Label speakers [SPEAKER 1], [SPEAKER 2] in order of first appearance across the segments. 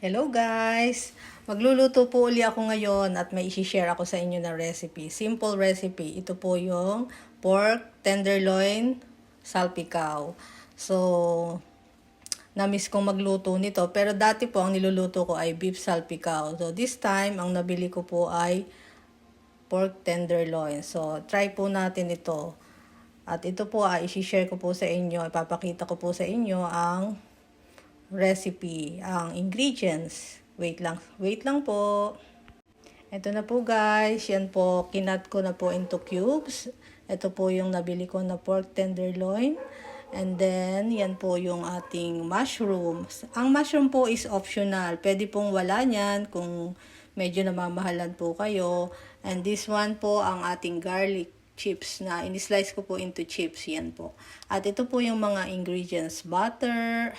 [SPEAKER 1] Hello guys! Magluluto po uli ako ngayon at may isi-share ako sa inyo na recipe. Simple recipe. Ito po yung pork tenderloin salpikaw. So, na-miss kong magluto nito. Pero dati po ang niluluto ko ay beef salpikaw. So, this time, ang nabili ko po ay pork tenderloin. So, try po natin ito. At ito po ay isi-share ko po sa inyo. Ipapakita ko po sa inyo ang recipe, ang ingredients. Wait lang po. Ito na po guys, yan po, kinat ko na po into cubes. Ito po yung nabili ko na pork tenderloin. And then, yan po yung ating mushrooms. Ang mushroom po is optional. Pwede pong wala niyan kung medyo namamahalan po kayo. And this one po, ang ating garlic chips na in-slice ko po into chips. Yan po. At ito po yung mga ingredients. Butter,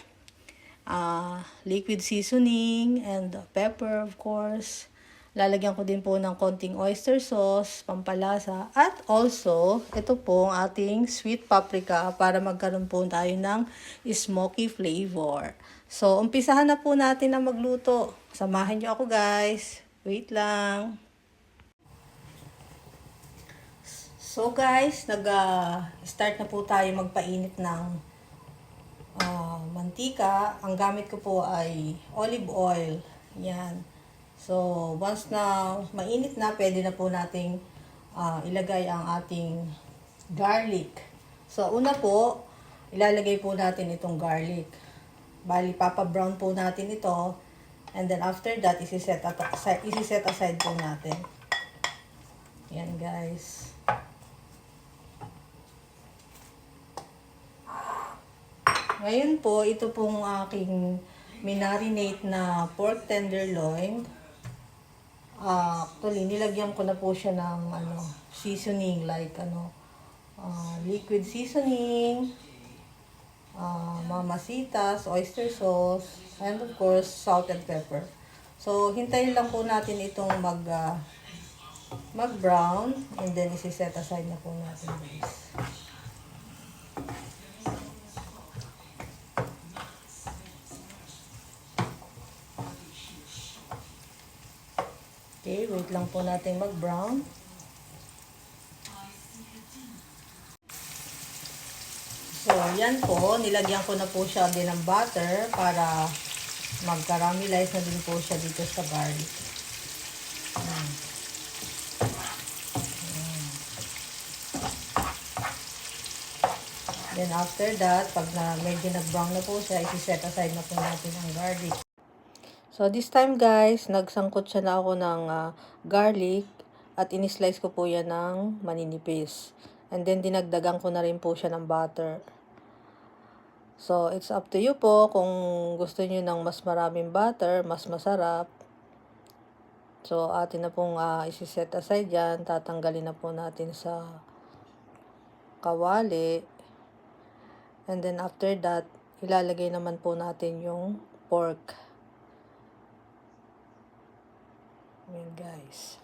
[SPEAKER 1] liquid seasoning, and pepper of course. Lalagyan ko din po ng konting oyster sauce, pampalasa. At also, ito po ang ating sweet paprika para magkaroon po tayo ng smoky flavor. So, umpisahan na po natin ang magluto. Samahan nyo ako guys. Wait lang. So guys, nag-start na po tayo magpainit ng mantika. Ang gamit ko po ay olive oil. Yan. So, once na mainit na, pwede na po nating ilagay ang ating garlic. So, una po, ilalagay po natin itong garlic. Bali, papa-brown po natin ito. And then after that, isi-set aside po natin. Yan guys. Ngayon po, ito pong aking minarinate na pork tenderloin. Actually, nilagyan ko na po siya ng seasoning like liquid seasoning, mamasitas, oyster sauce, and of course, salt and pepper. So, hintayin lang po natin itong mag-brown and then isi-set aside na po natin guys. Okay, wait lang po natin mag-brown. So, yan po. Nilagyan ko na po siya din ng butter para mag-caramelize na din po siya dito sa garlic. Then after that, pag medyo nag-brown na po siya, isi-set aside na po natin ang garlic. So, this time guys, nagsangkot siya na ako ng garlic at in-slice ko po yan ng maninipis. And then, dinagdagan ko na rin po siya ng butter. So, it's up to you po kung gusto niyo ng mas maraming butter, mas masarap. So, atin na pong isi-set aside yan. Tatanggalin na po natin sa kawali. And then, after that, ilalagay naman po natin yung pork. Ayan guys.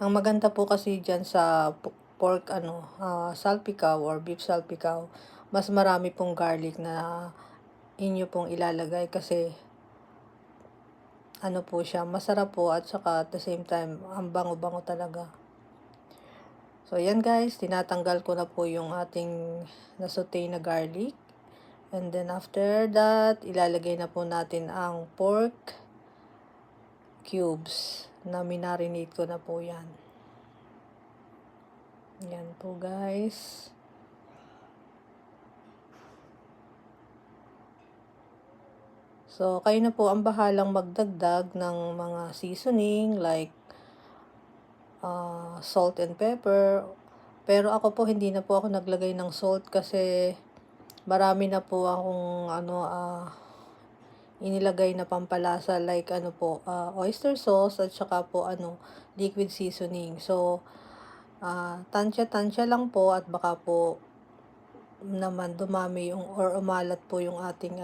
[SPEAKER 1] Ang maganda po kasi dyan sa pork salpikaw or beef salpikaw, mas marami pong garlic na inyo pong ilalagay kasi po siya, masarap po at saka at the same time, ang bango-bango talaga. So, yan guys, tinatanggal ko na po yung ating nasaute na garlic. And then after that, ilalagay na po natin ang pork cubes na minarinate ko na po yan. Yan po guys. So, kayo na po ang bahalang magdagdag ng mga seasoning like salt and pepper. Pero ako po, hindi na po ako naglagay ng salt kasi marami na po akong inilagay na pampalasa like oyster sauce at saka po liquid seasoning. So, tansya-tansya lang po at baka po naman dumami or umalat po yung ating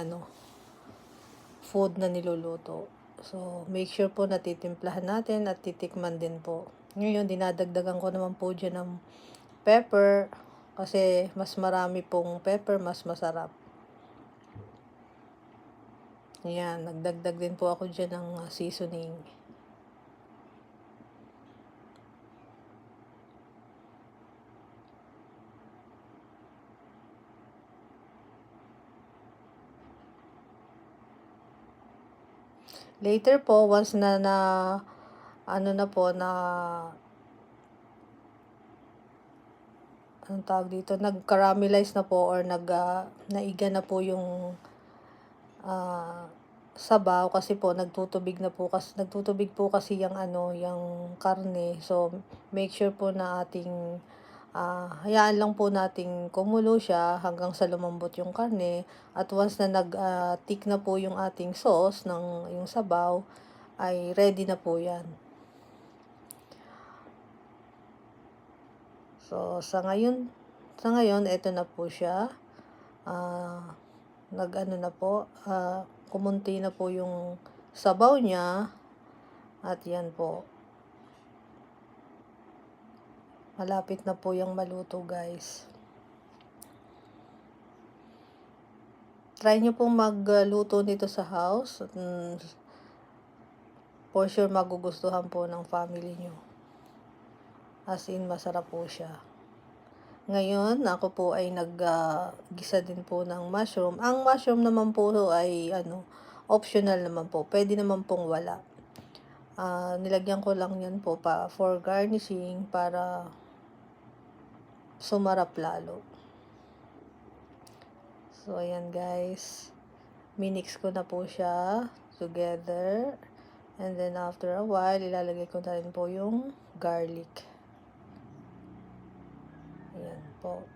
[SPEAKER 1] food na niluluto. So, make sure po na titimplahan natin at titikman din po. Ngayon, dinadagdagan ko naman po dyan ng pepper, Kasi mas marami pong pepper, mas masarap. Ayan, nagdagdag din po ako dyan ng seasoning. Later po, once na ano na po, anong tawag dito, nag-caramelize na po or naiga na po yung sabaw, kasi po nagtutubig po kasi yung yung karne. So make sure po na hayaan lang po nating kumulo siya hanggang sa lumambot yung karne, at once na thick na po yung ating sauce ng yung sabaw, ay ready na po yan. So sa ngayon eto na po siya. Na po, kumunti na po yung sabaw niya, at yan po. Malapit na po yung maluto, guys. Try nyo pong magluto nito sa house. At, for sure magugustuhan po ng family nyo. As in, masarap po siya. Ngayon, ako po ay naggisa din po ng mushroom. Ang mushroom naman po ay optional naman po. Pwede naman pong wala. Nilagyan ko lang yan po for garnishing, para sumarap lalo. So, ayan guys. Minix ko na po siya together. And then, after a while, ilalagay ko na rin po yung garlic. Ayan po.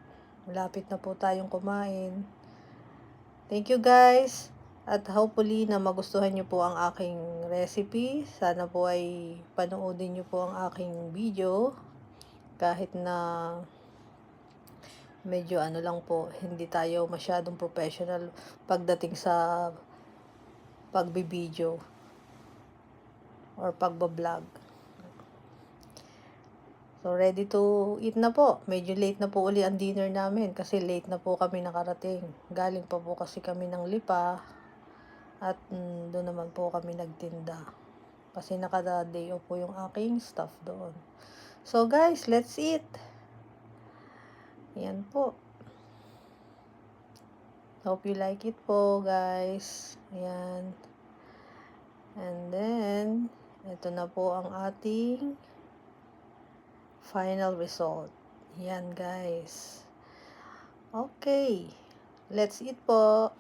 [SPEAKER 1] Malapit na po tayong kumain. Thank you guys. At hopefully na magustuhan nyo po ang aking recipe. Sana po ay panoodin nyo po ang aking video. Kahit na medyo lang po, hindi tayo masyadong professional pagdating sa pagbibideo or pagbablog. So, ready to eat na po. Medyo late na po uli ang dinner namin kasi late na po kami nakarating. Galing pa po kasi kami ng Lipa, at doon naman po kami nagtinda. Kasi naka-day off po yung aking staff doon. So, guys, let's eat. Yan po. Hope you like it po, guys. Ayan. And then, ito na po ang ating final result. Yan, guys. Okay. Let's eat po.